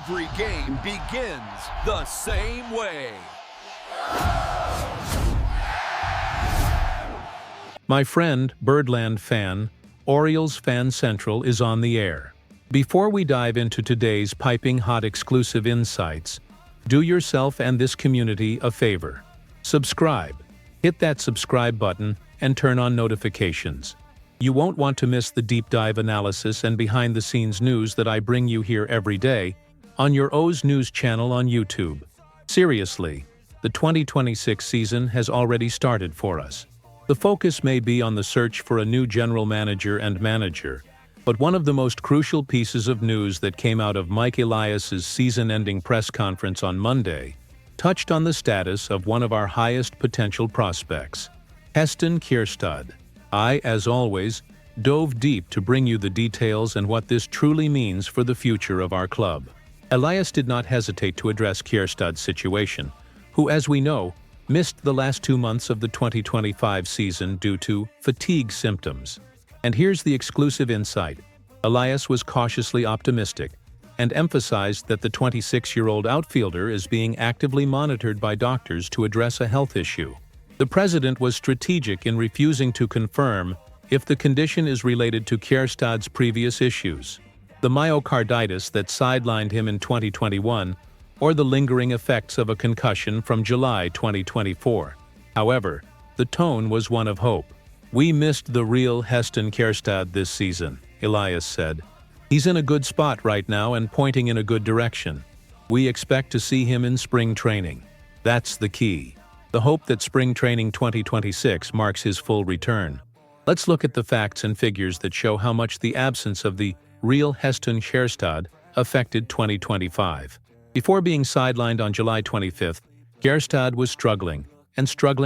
Every game begins the same way. My friend, Birdland fan, Orioles Fan Central is on the air. Before we dive into today's piping hot exclusive insights, do yourself and this community a favor. Subscribe. Hit that subscribe button and turn on notifications. You won't want to miss the deep dive analysis and behind-the-scenes news that I bring you here every day on your O's News channel on YouTube. Seriously, the 2026 season has already started for us. The focus may be on the search for a new general manager and manager, but one of the most crucial pieces of news that came out of Mike Elias's season-ending press conference on Monday touched on the status of one of our highest potential prospects, Heston Kjerstad. I, as always, dove deep to bring you the details and what this truly means for the future of our club. Elias did not hesitate to address Kjerstad's situation, who, as we know, missed the last 2 months of the 2025 season due to fatigue symptoms. And here's the exclusive insight. Elias was cautiously optimistic and emphasized that the 26-year-old outfielder is being actively monitored by doctors to address a health issue. The president was strategic in refusing to confirm if the condition is related to Kjerstad's previous issues, the myocarditis that sidelined him in 2021, or the lingering effects of a concussion from July 2024. However, the tone was one of hope. "We missed the real Heston Kjerstad this season," Elias said. "He's in a good spot right now and pointing in a good direction. We expect to see him in spring training. That's the key. The hope that spring training 2026 marks his full return." Let's look at the facts and figures that show how much the absence of the real Heston Kjerstad affected 2025. Before being sidelined on July 25th, Kjerstad was struggling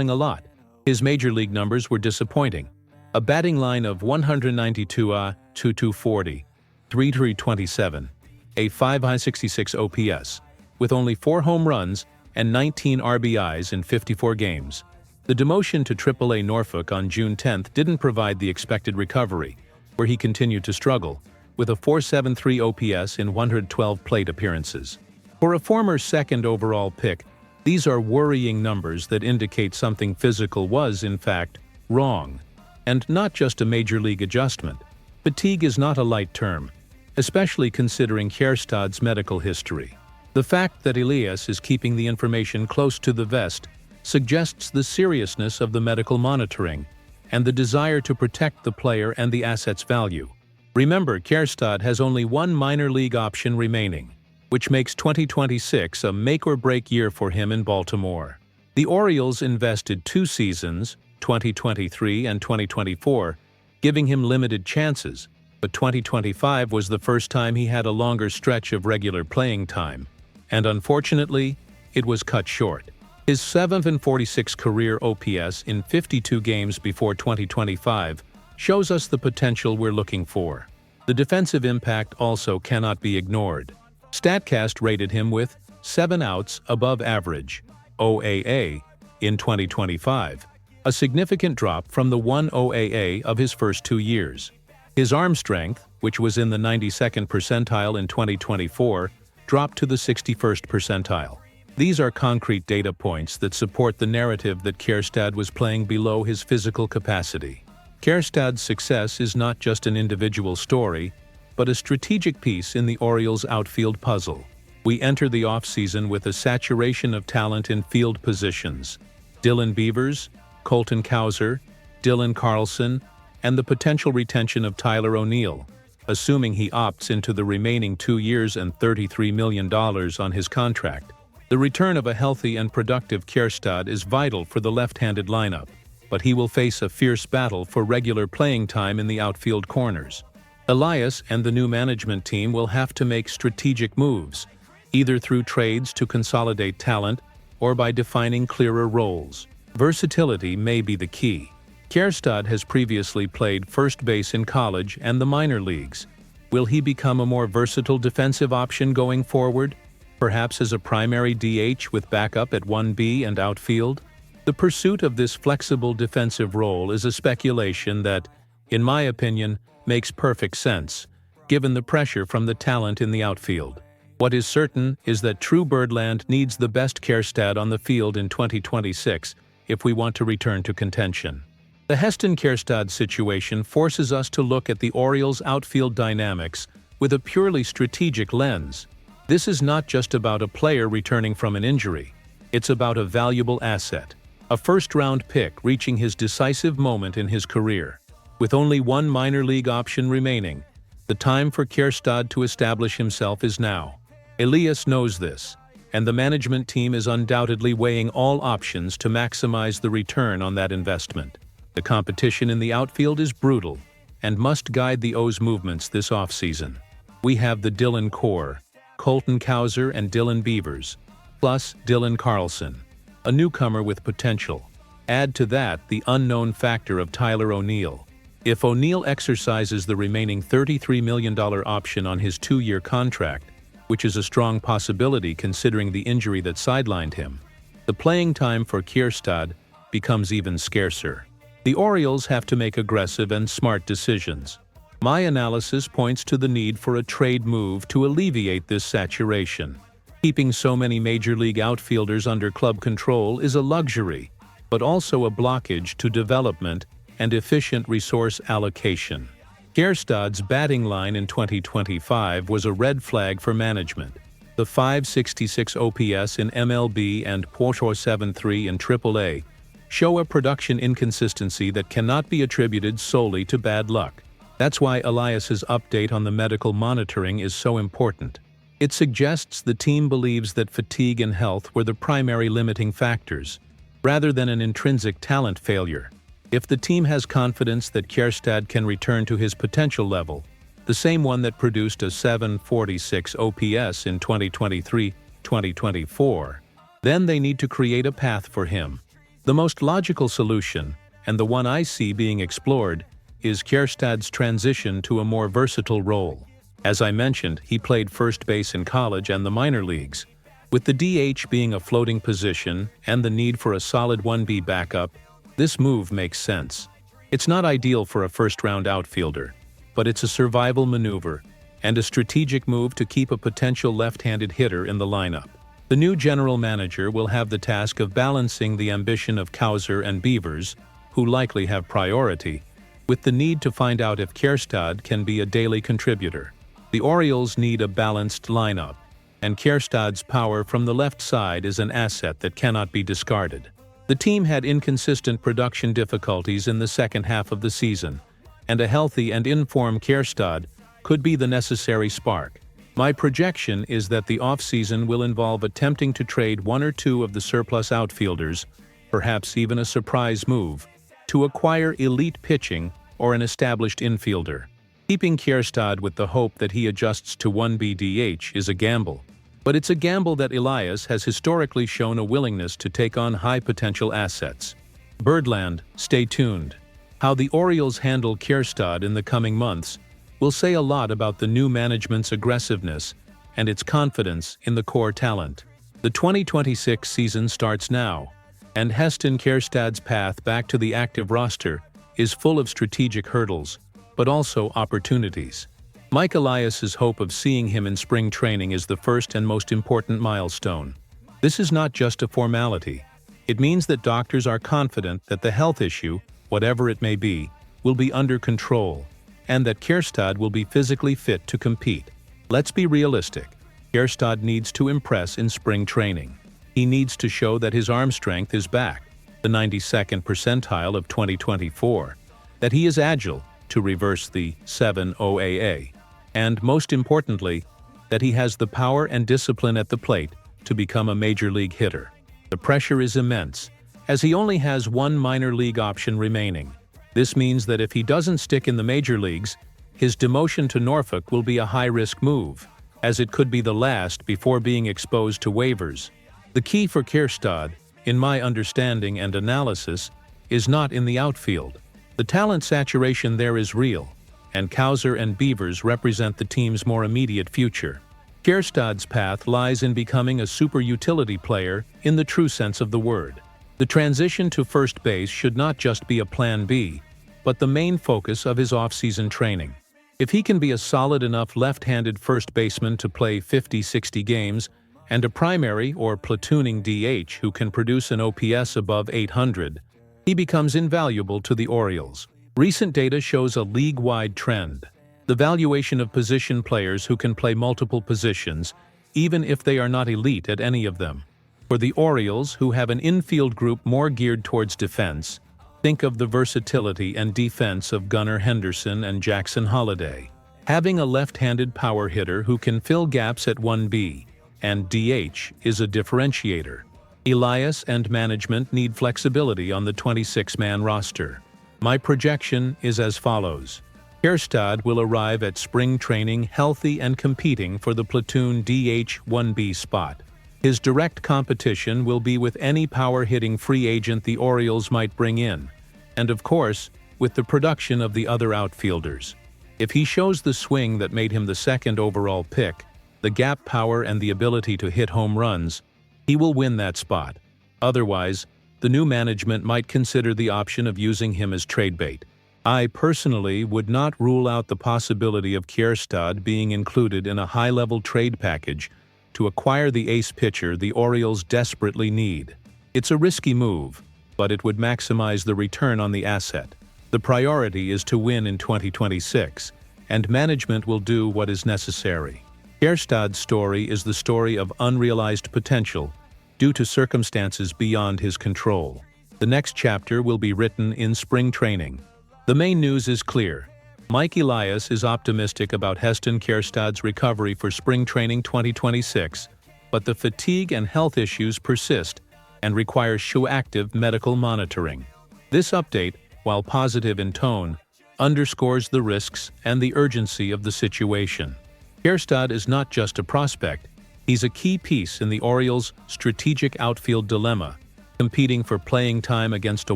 a lot. His major league numbers were disappointing. A batting line of 192 .240, 3.27, a 5.66 OPS, with only 4 home runs and 19 RBIs in 54 games. The demotion to AAA Norfolk on June 10th didn't provide the expected recovery, where he continued to struggle, with a 4.73 OPS in 112 plate appearances. For a former second overall pick, these are worrying numbers that indicate something physical was, in fact, wrong, and not just a major league adjustment. Fatigue is not a light term, especially considering Kjerstad's medical history. The fact that Elias is keeping the information close to the vest suggests the seriousness of the medical monitoring and the desire to protect the player and the asset's value. Remember, Kjerstad has only one minor league option remaining, which makes 2026 a make-or-break year for him in Baltimore. The Orioles invested 2 seasons, 2023 and 2024, giving him limited chances, but 2025 was the first time he had a longer stretch of regular playing time, and unfortunately, it was cut short. His 7.46 career OPS in 52 games before 2025 shows us the potential we're looking for. The defensive impact also cannot be ignored. StatCast rated him with 7 outs above average, OAA, in 2025, a significant drop from the 1 OAA of his first 2 years. His arm strength, which was in the 92nd percentile in 2024, dropped to the 61st percentile. These are concrete data points that support the narrative that Kjerstad was playing below his physical capacity. Kjerstad's success is not just an individual story, but a strategic piece in the Orioles' outfield puzzle. We enter the offseason with a saturation of talent in field positions: Dylan Beavers, Colton Cowser, Dylan Carlson, and the potential retention of Tyler O'Neill, assuming he opts into the remaining 2 years and $33 million on his contract. The return of a healthy and productive Kjerstad is vital for the left-handed lineup, but he will face a fierce battle for regular playing time in the outfield corners. Elias and the new management team will have to make strategic moves, either through trades to consolidate talent or by defining clearer roles. Versatility may be the key. Kjerstad has previously played first base in college and the minor leagues. Will he become a more versatile defensive option going forward, perhaps as a primary DH with backup at 1B and outfield? The pursuit of this flexible defensive role is a speculation that, in my opinion, makes perfect sense, given the pressure from the talent in the outfield. What is certain is that true Birdland needs the best Kjerstad on the field in 2026 if we want to return to contention. The Heston Kjerstad situation forces us to look at the Orioles' outfield dynamics with a purely strategic lens. This is not just about a player returning from an injury. It's about a valuable asset, a first-round pick reaching his decisive moment in his career. With only one minor league option remaining, the time for Kjerstad to establish himself is now. Elias knows this, and the management team is undoubtedly weighing all options to maximize the return on that investment. The competition in the outfield is brutal and must guide the O's movements this offseason. We have the Dylan core, Colton Cowser and Dylan Beavers, plus Dylan Carlson, a newcomer with potential. Add to that the unknown factor of Tyler O'Neill. If O'Neill exercises the remaining $33 million option on his 2-year contract, which is a strong possibility considering the injury that sidelined him, the playing time for Kjerstad becomes even scarcer. The Orioles have to make aggressive and smart decisions. My analysis points to the need for a trade move to alleviate this saturation. Keeping so many major league outfielders under club control is a luxury, but also a blockage to development and efficient resource allocation. Kjerstad's batting line in 2025 was a red flag for management. The .566 OPS in MLB and .473 in AAA show a production inconsistency that cannot be attributed solely to bad luck. That's why Elias's update on the medical monitoring is so important. It suggests the team believes that fatigue and health were the primary limiting factors, rather than an intrinsic talent failure. If the team has confidence that Kjerstad can return to his potential level, the same one that produced a .746 OPS in 2023-2024, then they need to create a path for him. The most logical solution, and the one I see being explored, is Kjerstad's transition to a more versatile role. As I mentioned, he played first base in college and the minor leagues. With the DH being a floating position and the need for a solid 1B backup, this move makes sense. It's not ideal for a first-round outfielder, but it's a survival maneuver and a strategic move to keep a potential left-handed hitter in the lineup. The new general manager will have the task of balancing the ambition of Cowser and Beavers, who likely have priority, with the need to find out if Kjerstad can be a daily contributor. The Orioles need a balanced lineup, and Kjerstad's power from the left side is an asset that cannot be discarded. The team had inconsistent production difficulties in the second half of the season, and a healthy and in-form Kjerstad could be the necessary spark. My projection is that the offseason will involve attempting to trade one or two of the surplus outfielders, perhaps even a surprise move, to acquire elite pitching or an established infielder. Keeping Kjerstad with the hope that he adjusts to 1B DH is a gamble, but it's a gamble that Elias has historically shown a willingness to take on high-potential assets. Birdland, stay tuned. How the Orioles handle Kjerstad in the coming months will say a lot about the new management's aggressiveness and its confidence in the core talent. The 2026 season starts now, and Heston Kjerstad's path back to the active roster is full of strategic hurdles, but also opportunities. Mike Elias's hope of seeing him in spring training is the first and most important milestone. This is not just a formality. It means that doctors are confident that the health issue, whatever it may be, will be under control, and that Kjerstad will be physically fit to compete. Let's be realistic. Kjerstad needs to impress in spring training. He needs to show that his arm strength is back, the 92nd percentile of 2024, that he is agile to reverse the 7 OAA, and most importantly, that he has the power and discipline at the plate to become a major league hitter. The pressure is immense, as he only has one minor league option remaining. This means that if he doesn't stick in the major leagues, his demotion to Norfolk will be a high-risk move, as it could be the last before being exposed to waivers. The key for Kjerstad, in my understanding and analysis, is not in the outfield. The talent saturation there is real, and Cowser and Beavers represent the team's more immediate future. Kjerstad's path lies in becoming a super utility player in the true sense of the word. The transition to first base should not just be a plan B, but the main focus of his off-season training. If he can be a solid enough left-handed first baseman to play 50-60 games, and a primary or platooning DH who can produce an OPS above 800, he becomes invaluable to the Orioles. Recent data shows a league-wide trend. The valuation of position players who can play multiple positions, even if they are not elite at any of them. For the Orioles, who have an infield group more geared towards defense, think of the versatility and defense of Gunnar Henderson and Jackson Holliday. Having a left-handed power hitter who can fill gaps at 1B and DH is a differentiator. Elias and management need flexibility on the 26-man roster. My projection is as follows. Kjerstad will arrive at spring training healthy and competing for the platoon DH 1B spot. His direct competition will be with any power-hitting free agent the Orioles might bring in, and of course, with the production of the other outfielders. If he shows the swing that made him the second overall pick, the gap power and the ability to hit home runs, he will win that spot. Otherwise, the new management might consider the option of using him as trade bait. I personally would not rule out the possibility of Kjerstad being included in a high-level trade package to acquire the ace pitcher the Orioles desperately need. It's a risky move, but it would maximize the return on the asset. The priority is to win in 2026, and management will do what is necessary. Kjerstad's story is the story of unrealized potential due to circumstances beyond his control. The next chapter will be written in spring training. The main news is clear. Mike Elias is optimistic about Heston Kjerstad's recovery for spring training 2026, but the fatigue and health issues persist and require active medical monitoring. This update, while positive in tone, underscores the risks and the urgency of the situation. Kjerstad is not just a prospect, he's a key piece in the Orioles' strategic outfield dilemma, competing for playing time against a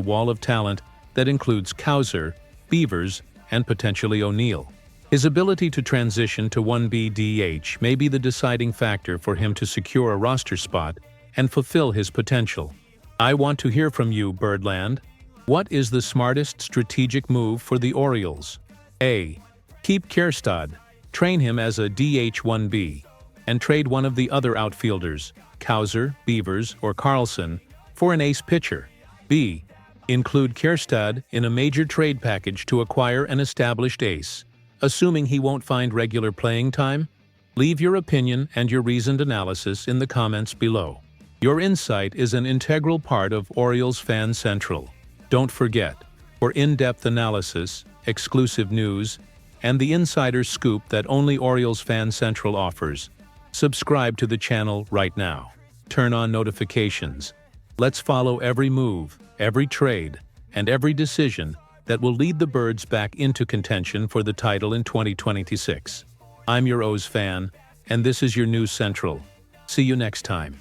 wall of talent that includes Cowser, Beavers, and potentially O'Neill. His ability to transition to 1B DH may be the deciding factor for him to secure a roster spot and fulfill his potential. I want to hear from you, Birdland. What is the smartest strategic move for the Orioles? A. Keep Kjerstad, train him as a DH 1B, and trade one of the other outfielders, Cowser, Beavers, or Carlson, for an ace pitcher. B. Include Kjerstad in a major trade package to acquire an established ace, assuming he won't find regular playing time? Leave your opinion and your reasoned analysis in the comments below. Your insight is an integral part of Orioles Fan Central. Don't forget, for in-depth analysis, exclusive news, and the insider scoop that only Orioles Fan Central offers, subscribe to the channel right now. Turn on notifications. Let's follow every move, every trade, and every decision that will lead the Birds back into contention for the title in 2026. I'm your O's fan, and this is your News Central. See you next time.